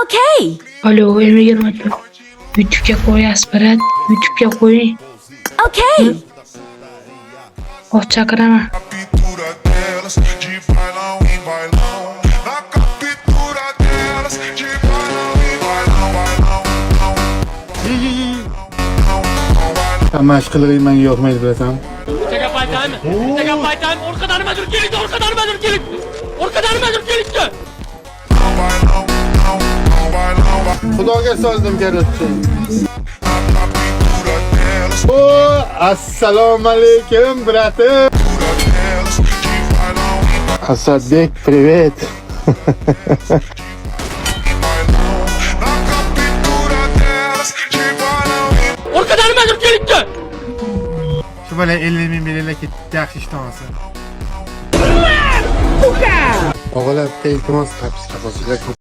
Okay. Alo, emi girmedi. YouTube'ga qo'y, Aspirat. YouTube'ga qo'y. Okay. Oh, chaqiraman. Captura delas, de bailão em bailão. Na captura delas, de bailão em bailão, bailão. Mashq qilib menga yoqmaydi bilasan. Bittaga paytaymi? Bittaga paytaymi? Orqadan nima dur kelik, orqadan nima dur kelik. Orqadan nima dur kelikdi? Bailão, bailão, bailão. Xudoga soldim garotchi. Na captura delas, Oh, assalomu alaykum, bratim. captura delas, de bailão em Asadbek, привет. bailão. Na captura delas, de bailão em Orqadan nima dur kelikdi? Shu bola 50 ming belgilar ketdi, yaxshi ish topasiz. O'g'lim, iltimos topshiriq.